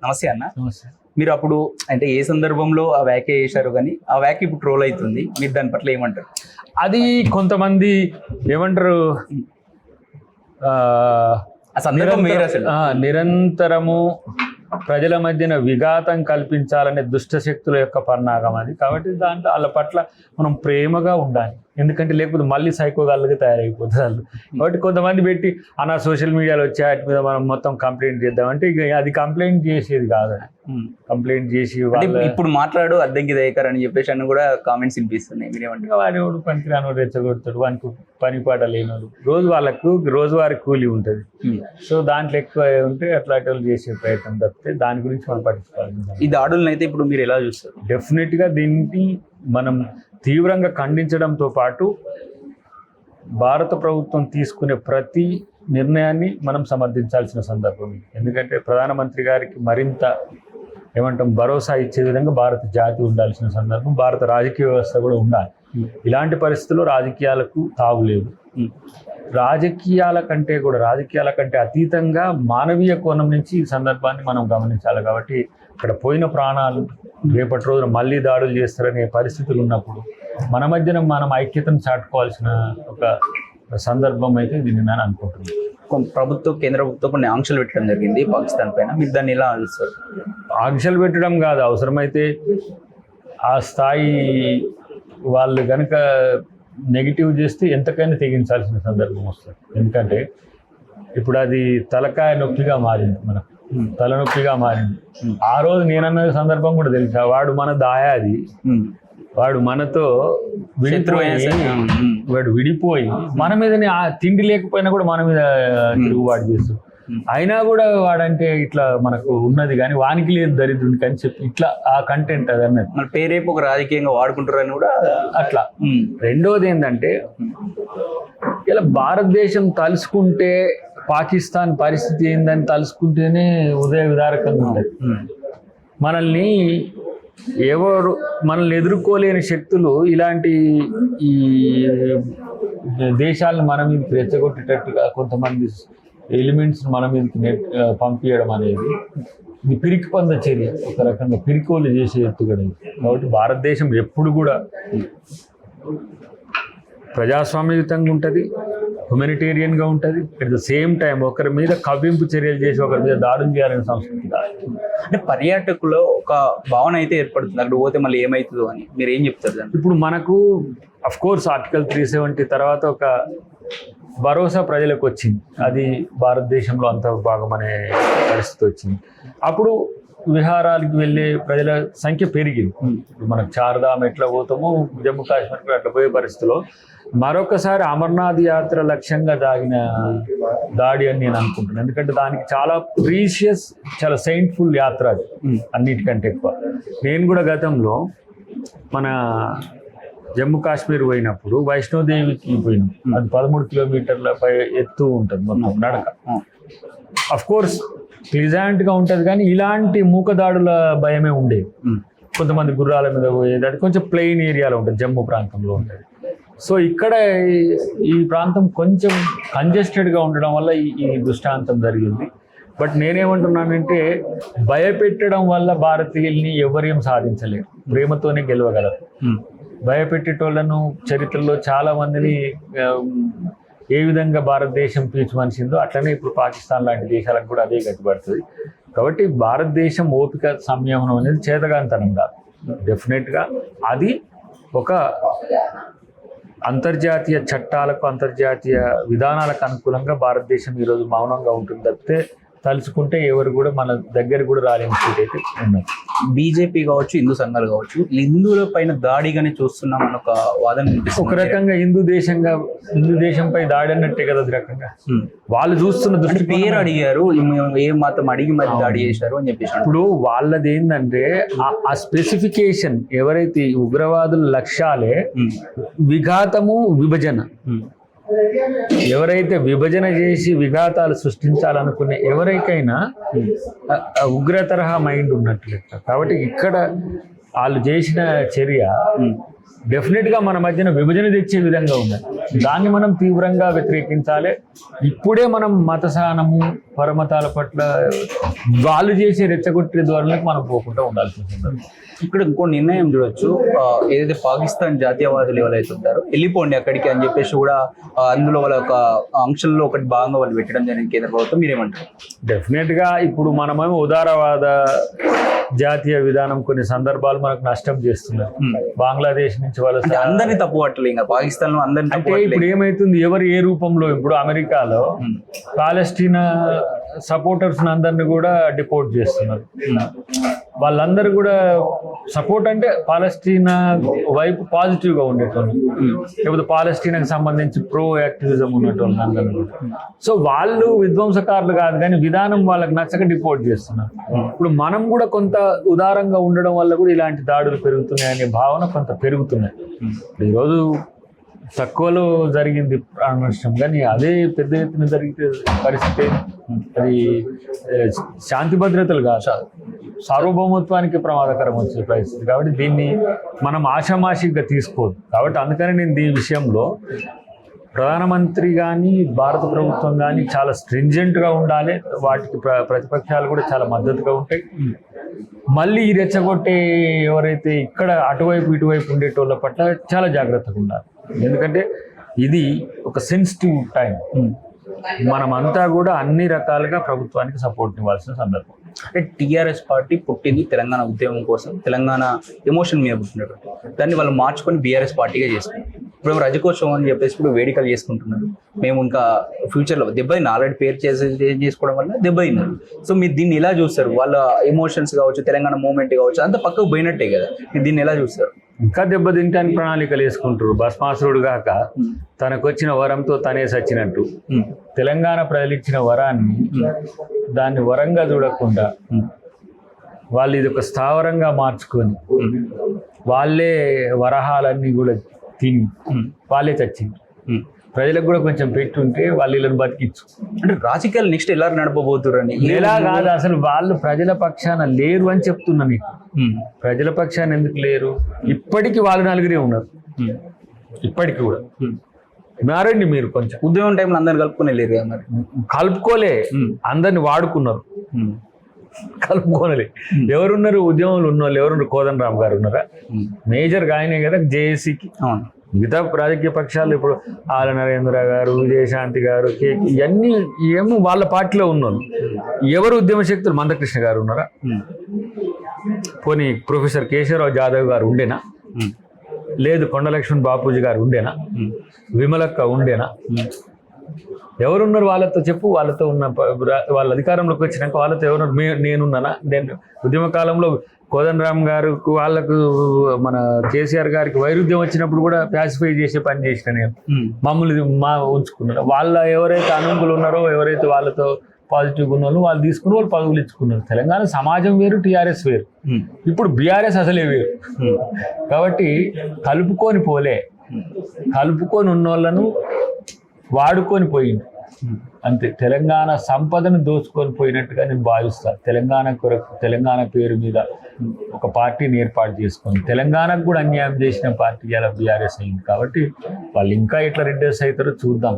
నమస్తే అన్న. నమస్తే. మీరు అప్పుడు అంటే ఏ సందర్భంలో ఆ వ్యాఖ్య చేశారు కానీ ఆ వ్యాఖ్య ఇప్పుడు ట్రోల్ అవుతుంది, మీరు దాని పట్ల ఏమంటారు? అది కొంతమంది ఏమంటారు ఆ సందర్భం వేరు అసలు. నిరంతరము ప్రజల మధ్యన విఘాతం కల్పించాలనే దుష్ట శక్తుల యొక్క పన్నాగం అది. కాబట్టి దాంట్లో వాళ్ళ పట్ల మనం ప్రేమగా ఉండాలి, ఎందుకంటే లేకపోతే మళ్ళీ సైకోగాళ్ళకి తయారైపోతుంది వాళ్ళు. కాబట్టి కొంతమంది పెట్టి అన్న సోషల్ మీడియాలో వచ్చే వాటి మీద మనం మొత్తం కంప్లైంట్ చేద్దామంటే ఇక అది కంప్లైంట్ చేసేది కాదు. కంప్లైంట్ చేసి ఇప్పుడు మాట్లాడు అద్దెకి దయకర్ అని చెప్పేసి అని కూడా కామెంట్స్ వినిపిస్తున్నాయి, మీరేమంటారు? వాడేవాడు పనికిరానోడు రెచ్చగొడతాడు, వానికి పనిపాట లేనోడు, రోజువారి కూలీ ఉంటుంది. సో దాంట్లో ఎక్కువ ఉంటే అట్లాంటి వాళ్ళు చేసే ప్రయత్నం తప్పితే దాని గురించి మనం పట్టించుకోవాలి. ఈ దాడులను అయితే ఇప్పుడు మీరు ఎలా చూస్తారు? డెఫినెట్గా దీన్ని మనం తీవ్రంగా ఖండించడంతో పాటు భారత ప్రభుత్వం తీసుకునే ప్రతి నిర్ణయాన్ని మనం సమర్థించాల్సిన సందర్భం. ఎందుకంటే ప్రధానమంత్రి గారికి మరింత భరోసా ఇచ్చే విధంగా భారత జాతి ఉండాల్సిన సందర్భం, భారత రాజకీయ వ్యవస్థ కూడా ఉండాలి. ఇలాంటి పరిస్థితుల్లో రాజకీయాలకు తావులేదు. రాజకీయాల కంటే అతీతంగా మానవీయ కోణం నుంచి ఈ సందర్భాన్ని మనం గమనించాలి. కాబట్టి ఇక్కడ పోయిన ప్రాణాలు రేపటి రోజున మళ్ళీ దాడులు చేస్తారనే పరిస్థితులు ఉన్నప్పుడు మన మధ్యన మనం ఐక్యతను చాటుకోవాల్సిన ఒక సందర్భం అయితే దీన్ని నేను అనుకుంటున్నాను. కేంద్ర ప్రభుత్వం కొన్ని ఆంక్షలు పెట్టడం జరిగింది పాకిస్తాన్ పైన, మీరు దాన్ని ఎలా ఆలోచిస్తారు? ఆంక్షలు పెట్టడం కాదు, అవసరమైతే ఆ స్థాయి వాళ్ళు కనుక నెగిటివ్ చేస్తే ఎంతకైనా తెగించాల్సిన సందర్భం వస్తుంది. ఎందుకంటే ఇప్పుడు అది తలకాయ నొప్పిగా మారింది, మనకు తలనొప్పిగా మారింది. ఆ రోజు నేనన్న సందర్భం కూడా తెలుసా, వాడు మన దాయాది, వాడు మనతో విడిపోయి మన మీదనే తిండి లేకపోయినా కూడా మన మీద తిరుగుబాటు చేస్తూ, అయినా కూడా వాడంటే ఇట్లా మనకు ఉన్నది కానీ వానికి లేదు దరిద్రునికి అని చెప్పి ఇట్లా ఆ కంటెంట్ అది అన్నది మన పేరేపు ఒక రాజకీయంగా వాడుకుంటారని కూడా అట్లా. రెండోది ఏంటంటే ఇలా భారతదేశం తలుసుకుంటే పాకిస్తాన్ పరిస్థితి ఏందని తలుసుకుంటేనే ఉదయ విదారకంగా ఉంటుంది. మనల్ని ఎదుర్కోలేని శక్తులు ఇలాంటి ఈ దేశాలను మన మీదకి రెచ్చగొట్టేటట్టుగా కొంతమంది ఎలిమెంట్స్ మన మీదకి పంపించడం అనేది ఇది పిరికి పంద చర్య, ఒక రకంగా పిరికోలు చేసే ఎత్తుగడ. కాబట్టి భారతదేశం ఎప్పుడు కూడా ప్రజాస్వామ్యయుతంగా ఉంటుంది, హ్యుమానిటేరియన్గా ఉంటుంది. అట్ ద సేమ్ టైం ఒకరి మీద కవ్వింపు చర్యలు చేసి ఒకరి మీద దాడులు చేయాలనే సంస్కృతి కాదు. అంటే పర్యాటకుల్లో ఒక భావన అయితే ఏర్పడుతుంది, అక్కడ పోతే మళ్ళీ ఏమవుతుందో అని. మీరు ఏం చెప్తారు దాన్ని? ఇప్పుడు మనకు అఫ్కోర్స్ ఆర్టికల్ 370 తర్వాత ఒక భరోసా ప్రజలకు వచ్చింది, అది భారతదేశంలో అంత భాగం అనే పరిస్థితి వచ్చింది. అప్పుడు విహారాలకు వెళ్ళే ప్రజల సంఖ్య పెరిగింది. ఇప్పుడు మనకు చార్ధామ్ ఎట్లా పోతామో జమ్మూ కాశ్మీర్ అట్లా పోయే పరిస్థితిలో మరొకసారి అమర్నాథ్ యాత్ర లక్ష్యంగా సాగిన దాడి అని నేను అనుకుంటున్నాను. ఎందుకంటే దానికి చాలా ప్రీషియస్, చాలా సెయింట్ఫుల్ యాత్ర అది అన్నిటికంటే ఎక్కువ. నేను కూడా గతంలో మన జమ్మూ కాశ్మీర్ పోయినప్పుడు వైష్ణోదేవికి పోయినాం. అది 13 కిలోమీటర్ల పై ఎత్తు ఉంటుంది మొత్తం నడక. అఫ్కోర్స్ ప్లిజెంట్గా ఉంటుంది, కానీ ఇలాంటి మూకదాడుల భయమే ఉండేది. కొంతమంది గుర్రాల మీద పోయేది, అది కొంచెం ప్లెయిన్ ఏరియాలో ఉంటుంది, జమ్మూ ప్రాంతంలో ఉంటుంది. సో ఇక్కడ ఈ ప్రాంతం కొంచెం కంజెస్టెడ్గా ఉండడం వల్ల ఈ దృష్టాంతం జరిగింది. బట్ నేనేమంటున్నానంటే భయపెట్టడం వల్ల భారతీయుల్ని ఎవరేం సాధించలేరు, ప్రేమతోనే గెలవగలరు. భయపెట్టేటోళ్లను చరిత్రలో చాలా మందిని ఏ విధంగా భారతదేశం పీచుమనిసిందో అట్లనే ఇప్పుడు పాకిస్తాన్ లాంటి దేశాలకు కూడా అదే గట్టిపడుతుంది. కాబట్టి భారతదేశం ఓపిక సంయమనం అనేది చేతగానితనం కాదు. డెఫినెట్గా అది ఒక అంతర్జాతీయ చట్టాలకు, అంతర్జాతీయ విధానాలకు అనుకూలంగా భారతదేశం ఈరోజు మౌనంగా ఉంటుంది తప్పితే తలుచుకుంటే ఎవరు కూడా మన దగ్గర కూడా రాలేని స్థితి అయితే ఉన్నది. బీజేపీ కావచ్చు, హిందూ సంఘాలు కావచ్చు, హిందువుల పైన దాడిగానే చూస్తున్నాం అని ఒక వాదన. ఒక రకంగా హిందూ దేశంపై దాడి అన్నట్టే కదా. అది రకంగా వాళ్ళు చూస్తున్న దృష్టి పేరు అడిగారు, ఏ మతం అడిగి మరి దాడి చేశారు అని చెప్పేసి. ఇప్పుడు వాళ్ళది ఏంటంటే ఆ స్పెసిఫికేషన్, ఎవరైతే ఉగ్రవాదుల లక్ష్యాలే విఘాతము, విభజన. ఎవరైతే విభజన చేసి విఘాతాలు సృష్టించాలనుకునే ఎవరికైనా ఉగ్ర తరహా మైండ్ ఉన్నట్లు. కాబట్టి ఇక్కడ వాళ్ళు చేసిన చర్య డెఫినెట్గా మన మధ్యన విభజన తెచ్చే విధంగా ఉన్నాయి. దాన్ని మనం తీవ్రంగా వ్యతిరేకించాలి. ఇప్పుడే మనం మత సహనము పరమతాల పట్ల వాళ్ళు చేసే రెచ్చగొట్టే ధోరణికి మనం పోకుండా ఉండాల్సి ఉంటుంది. ఇక్కడ ఇంకో నిర్ణయం చూడొచ్చు, ఏదైతే పాకిస్తాన్ జాతీయవాదులు ఎవరైతే ఉంటారో వెళ్ళిపోండి అక్కడికి అని చెప్పేసి కూడా అందులో వాళ్ళ ఒక ఆంక్షల్లో ఒకటి భాగంగా వాళ్ళు పెట్టడం జరిగింది కేంద్ర ప్రభుత్వం. మీరేమంటారు? డెఫినెట్గా ఇప్పుడు మనమేమో ఉదారవాద జాతీయ విధానం కొన్ని సందర్భాలు మనకు నష్టం చేస్తున్నారు. బంగ్లాదేశ్ నుంచి వాళ్ళ అందరినీ తప్పు పట్టలేదు, ఇంకా పాకిస్తాన్ లో అందరినీ అంటే ఇప్పుడు ఏమైతుంది, ఎవరు ఏ రూపంలో, ఇప్పుడు అమెరికాలో పాలెస్టీనా సపోర్టర్స్ అందరిని కూడా డిపోర్ట్ చేస్తున్నారు. వాళ్ళందరూ కూడా సపోర్ట్ అంటే పాలెస్టీనా వైపు పాజిటివ్ గా ఉండేటోళ్ళు, లేకపోతే పాలెస్టీనాకి సంబంధించి ప్రో యాక్టివిజం ఉన్నటువంటి అందరూ కూడా. సో వాళ్ళు విధ్వంసకారులు కాదు, కానీ విధానం వాళ్ళకి నచ్చక డిపోర్ట్ చేస్తున్నారు. ఇప్పుడు మనం కూడా కొంత ఉదారంగా ఉండడం వల్ల కూడా ఇలాంటి దాడులు పెరుగుతున్నాయి అనే భావన కొంత పెరుగుతున్నాయి. ఈరోజు తక్కువలో జరిగింది ప్రాణ నష్టం, కానీ అదే పెద్ద ఎత్తున జరిగితే పరిస్థితి అది శాంతి భద్రతలు కాదు, సార్వభౌమత్వానికి ప్రమాదకరం వచ్చే పరిస్థితి. కాబట్టి దీన్ని మనం ఆషామాషిగా తీసుకోదు. కాబట్టి అందుకని నేను ఈ విషయంలో ప్రధానమంత్రి కానీ భారత ప్రభుత్వం కానీ చాలా స్ట్రింజెంట్గా ఉండాలి. వాటికి ప్రతిపక్షాలు కూడా చాలా మద్దతుగా ఉంటాయి. మళ్ళీ ఈ రెచ్చగొట్టే ఎవరైతే ఇక్కడ అటువైపు ఇటువైపు ఉండేటోళ్ళ పట్ల చాలా జాగ్రత్తగా ఉండాలి. ఎందుకంటే ఇది ఒక సెన్సిటివ్ టైం. మనమంతా కూడా అన్ని రకాలుగా ప్రభుత్వానికి సపోర్ట్ ఇవ్వాల్సిన సందర్భం. అంటే టీఆర్ఎస్ పార్టీ పుట్టింది తెలంగాణ ఉద్యమం కోసం, తెలంగాణ ఎమోషన్ మీద పుట్టినటువంటి దాన్ని వాళ్ళు మార్చుకొని బీఆర్ఎస్ పార్టీగా చేసుకున్నారు. ఇప్పుడు రజకోత్సవం అని చెప్పేసి ఇప్పుడు వేడుకలు చేసుకుంటున్నారు. మేము ఇంకా ఫ్యూచర్లో దెబ్బతిన్న ఆల్రెడీ పేరు చేసుకోవడం వల్ల దెబ్బతిన్నారు. సో మీరు దీన్ని ఎలా చూస్తారు? వాళ్ళ ఎమోషన్స్ కావచ్చు, తెలంగాణ మూవ్మెంట్ కావచ్చు, అంత పక్కకు పోయినట్టే కదా, మీరు దీన్ని ఎలా చూస్తారు? ఇంకా దెబ్బతింటానికి ప్రణాళికలు వేసుకుంటారు. భస్మాసురుడు గాక తనకు వచ్చిన వరంతో తనే సచ్చినట్టు తెలంగాణ ప్రజలు ఇచ్చిన వరాన్ని దాన్ని వరంగా చూడకుండా వాళ్ళు ఇది ఒక స్థావరంగా మార్చుకొని వాళ్ళే వరహాలన్నీ కూడా తిని వాళ్ళే చచ్చింది. ప్రజలకు కూడా కొంచెం పెట్టుంటే వాళ్ళు వీళ్ళని బతికిచ్చు. అంటే రాజకీయాలు నెక్స్ట్ ఎలా నడపబోతురని ఎలా కాదు, అసలు వాళ్ళు ప్రజల పక్షాన లేరు అని చెప్తున్నా నీకు. ప్రజల పక్షాన ఎందుకు లేరు? ఇప్పటికీ వాళ్ళు నలుగురే ఉన్నారు, ఇప్పటికి కూడా. మారండి మీరు కొంచెం. ఉద్యమం టైంలో అందరిని కలుపుకునే లేరు కదా, మరి కలుపుకోలే, అందరిని వాడుకున్నారు, కలుపుకోనలే. ఎవరున్నారు ఉద్యమంలో ఉన్న వాళ్ళు? ఎవరున్నారు? కోదండరామ్ గారు ఉన్నారా? మేజర్గా ఆయనే కదా జేఏసీకి. మిగతా రాజకీయ పక్షాలు ఇప్పుడు ఆల నరేంద్ర గారు, విజయశాంతి గారు, ఇవన్నీ ఏమో వాళ్ళ పార్టీలో ఉన్నారు. ఎవరు ఉద్యమ శక్తులు? మందకృష్ణ గారు ఉన్నారా? పోనీ ప్రొఫెసర్ కేశవరావు జాదవ్ గారు ఉండేనా? లేదు. కొండలక్ష్మణ్ బాపూజీ గారు ఉండేనా? విమలక్క ఉండేనా? ఎవరున్నారు వాళ్ళతో చెప్పు? వాళ్ళతో ఉన్న వాళ్ళ అధికారంలోకి వచ్చినాక వాళ్ళతో ఎవరున్నారు? నేనున్నానా? నేను ఉద్యమ కాలంలో కోదండరామ్ గారు వాళ్ళకు మన కేసీఆర్ గారికి వైరుధ్యం వచ్చినప్పుడు కూడా ప్యాసిఫై చేసే పని చేసిన నేను. మమ్మల్ని ఉంచుకున్నారు. వాళ్ళ ఎవరైతే అనుగులు ఉన్నారో, ఎవరైతే వాళ్ళతో పాజిటివ్గా ఉన్నారో వాళ్ళు తీసుకుని వాళ్ళు పదవులు ఇచ్చుకున్నారు. తెలంగాణ సమాజం వేరు, టీఆర్ఎస్ వేరు. ఇప్పుడు బీఆర్ఎస్ అసలే వేరు. కాబట్టి కలుపుకొని పోలే, కలుపుకొని ఉన్న వాళ్ళను వాడుకొని పోయింది అంతే. తెలంగాణ సంపదను దోచుకొని పోయినట్టుగా నేను భావిస్తాను. తెలంగాణ కొరకు, తెలంగాణ పేరు మీద ఒక పార్టీని ఏర్పాటు చేసుకొని తెలంగాణకు కూడా అన్యాయం చేసిన పార్టీ ఇలా బీఆర్ఎస్ అయింది. కాబట్టి వాళ్ళు ఇంకా ఎట్లా రిడ్రెస్ అవుతారో చూద్దాం.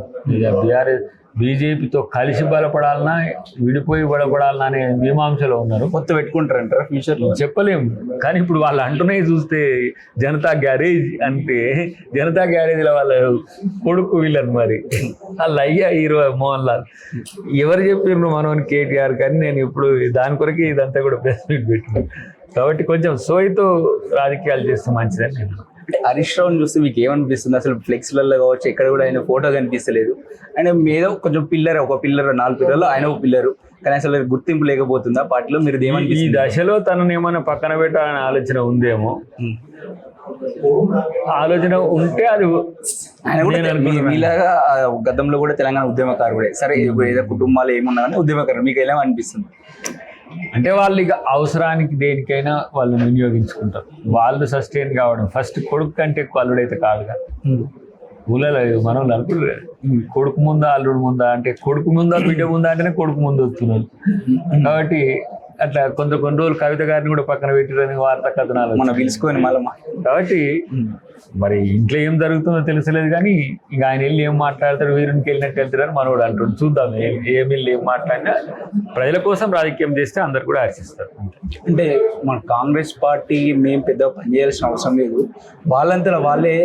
బీఆర్ఎస్ బీజేపీతో కలిసి బలపడాలన్నా విడిపోయి బలపడాలన్నా అనే మీమాంసలో ఉన్నారు. కొత్త పెట్టుకుంటారంటారా ఫ్యూచర్లో? చెప్పలేము. కానీ ఇప్పుడు వాళ్ళు అంటున్నాయి చూస్తే జనతా గ్యారేజ్ అంటే, జనతా గ్యారేజ్లో వాళ్ళ కొడుకు వీళ్ళని మరి వాళ్ళు అయ్యా హీరో మోహన్ లాల్. ఎవరు చెప్పారు మనోని? కేటీఆర్. కానీ నేను ఇప్పుడు దాని కొరకే ఇదంతా కూడా ప్రెస్ మీట్ పెట్టినాను. కాబట్టి కొంచెం సోయితో రాజకీయాలు చేస్తే మంచిదని నేను. అంటే హరీష్ రావుని చూస్తే మీకు ఏమనిపిస్తుంది? అసలు ఫ్లెక్స్లలో కావచ్చు ఎక్కడ కూడా ఆయన ఫోటో కనిపిస్తలేదు. ఆయన మీద కొంచెం పిల్లర్, ఒక పిల్లర్, 4 పిల్లర్లు ఆయన ఒక పిల్లరు, కానీ అసలు గుర్తింపు లేకపోతుందా పార్టీలో? మీరు ఈ దశలో తనను ఏమైనా పక్కన పెట్టాలనే ఆలోచన ఉందేమో. ఆలోచన ఉంటే అది మీలాగా గతంలో కూడా తెలంగాణ ఉద్యమకారుడే. సరే ఏదో కుటుంబాలు ఏమున్నా కానీ ఉద్యమకారుడు, మీకు ఎలా అనిపిస్తుంది? అంటే వాళ్ళు ఇక అవసరానికి దేనికైనా వాళ్ళు వినియోగించుకుంటారు. వాళ్ళు సస్టైన్ కావడం ఫస్ట్. కొడుకు కంటే ఎక్కువ అల్లుడైతే కాదుగా. ఊళ్ళలో మనం అనుకుంటారు కొడుకు ముందా అల్లుడు ముందా అంటే, కొడుకు ముందా బిడ్డ ముందా అంటేనే కొడుకు ముందు వస్తున్నారు. కాబట్టి అట్లా కొన్ని రోజులు కవిత గారిని కూడా పక్కన పెట్టిరని వార్తా కథనాలు మనం పిలుచుకొని మళ్ళీ కాబట్టి మరి ఇంట్లో ఏం జరుగుతుందో తెలుసలేదు కానీ ఇక ఆయన వెళ్ళి ఏం మాట్లాడతాడు, వీరునికి వెళ్ళినట్టు వెళ్తాడని మనోడు అంటుండు. చూద్దాం ఏం వెళ్ళి ఏం మాట్లాడినా ప్రజల కోసం రాజకీయం చేస్తే అందరు కూడా ఆశిస్తారు. అంటే మన కాంగ్రెస్ పార్టీ మేము పెద్ద పనిచేయాల్సిన అవసరం లేదు, వాళ్ళంతా వాళ్ళే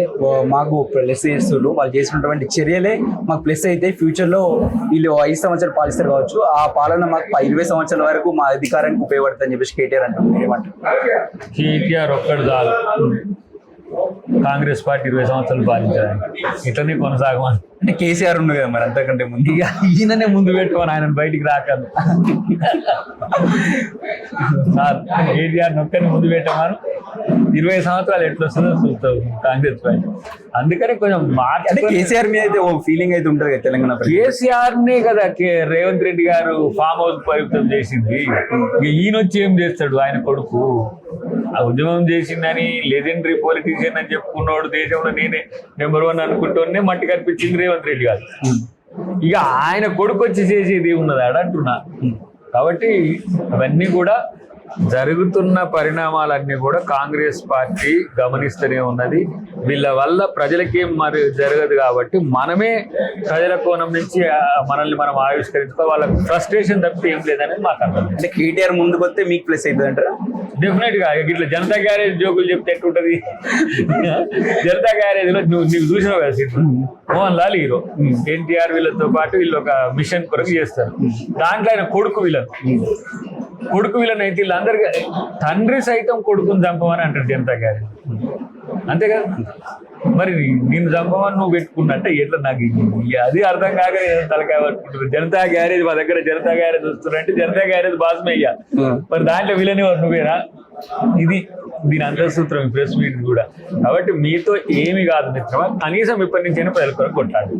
మాకు ప్లస్ చేస్తున్నారు. వాళ్ళు చేసినటువంటి చర్యలే మాకు ప్లస్ అయితే ఫ్యూచర్లో వీళ్ళు 5 సంవత్సరాలు పాలిస్తారు కావచ్చు, ఆ పాలన మాకు 20 సంవత్సరాల వరకు మా అధికారానికి ఉపయోగపడుతుందని చెప్పేసి కేటీఆర్ అంటారు. మీరేమంటారు? కేటీఆర్ ఒక్కడు చాలు కాంగ్రెస్ పార్టీ 20 సంవత్సరాలు పాలించడానికి, ఇట్లనే కొనసాగమని. అంటే కేసీఆర్ ఉంది కదా మరి అంతకంటే ముందు, ఇక ఈయననే ముందు పెట్టుకొని ఆయన బయటికి రాకాదు. సార్ కేటీఆర్ ఒక్కరిని ముందు పెట్టమను, 20 సంవత్సరాలు ఎట్లా వస్తుందో చూస్తావు కాంగ్రెస్ పార్టీ. అందుకనే కొంచెం అంటే కేసీఆర్ మీద అయితే ఓ ఫీలింగ్ అయితే ఉంటుంది కదా తెలంగాణ. కేసీఆర్ నే కదా రేవంత్ రెడ్డి గారు ఫామ్ హౌస్ పవిత్రం చేసింది. ఇక ఈయన వచ్చి ఏం చేస్తాడు? ఆయన కొడుకు ఆ ఉద్యమం చేసిందని లెజెండరీ పొలిటీషియన్ అని చెప్పుకున్నాడు, దేశంలో నేనే నెంబర్ 1 అనుకుంటూనే మట్టి కనిపించింది రేవంత్ రెడ్డి గారు. ఇక ఆయన కొడుకు వచ్చి చేసేది ఉన్నది అంటున్నా. కాబట్టి అవన్నీ కూడా జరుగుతున్న పరిణామాలన్నీ కూడా కాంగ్రెస్ పార్టీ గమనిస్తూనే ఉన్నది. వీళ్ళ వల్ల ప్రజలకేం మరి జరగదు కాబట్టి మనమే ప్రజల కోణం నుంచి మనల్ని మనం ఆవిష్కరించుకో, వాళ్ళ ఫ్రస్ట్రేషన్ తప్పితే ఏం లేదనేది మాకు అర్థం. అంటే కేటీఆర్ ముందుకు వస్తే మీకు ప్లస్ అవుతుంది అంటారా? డెఫినెట్ గా. ఇట్లా జనతా గ్యారేజ్ జోకులు చెప్తే ఎట్టుంటది? జనతా గ్యారేజ్ లో నువ్వు చూసినావు కదా సినిమా, మోహన్ లాల్ హీరో, ఎన్టీఆర్ వీళ్ళతో పాటు వీళ్ళు ఒక మిషన్ కొరకు చేస్తారు. దాంట్లో ఆయన కొడుకు విలన్ అయితే వీళ్ళందరికీ తండ్రి సైతం కొడుకుని చంపమని అంటాడు జనతా గ్యారేజ్. అంతే కదా? మరి నిన్ను చంపమని నువ్వు పెట్టుకున్నట్టే ఎట్లా? నాకు అది అర్థం కాక తలకాయ పట్టుకుంటుంది. జనతా గ్యారేజ్ మా దగ్గర జనతా గ్యారేజ్ వస్తున్నారంటే జనతా గ్యారేజ్ బాస్మయ్య, మరి దాంట్లో విలని నువ్వేనా? ఇది దీని అంతఃసూత్రం ఈ ప్రెస్ మీట్ కూడా. కాబట్టి మీతో ఏమి కాదు మిత్రమా, కనీసం ఇప్పటి నుంచైనా ప్రజల కొరకు కొట్టాలి.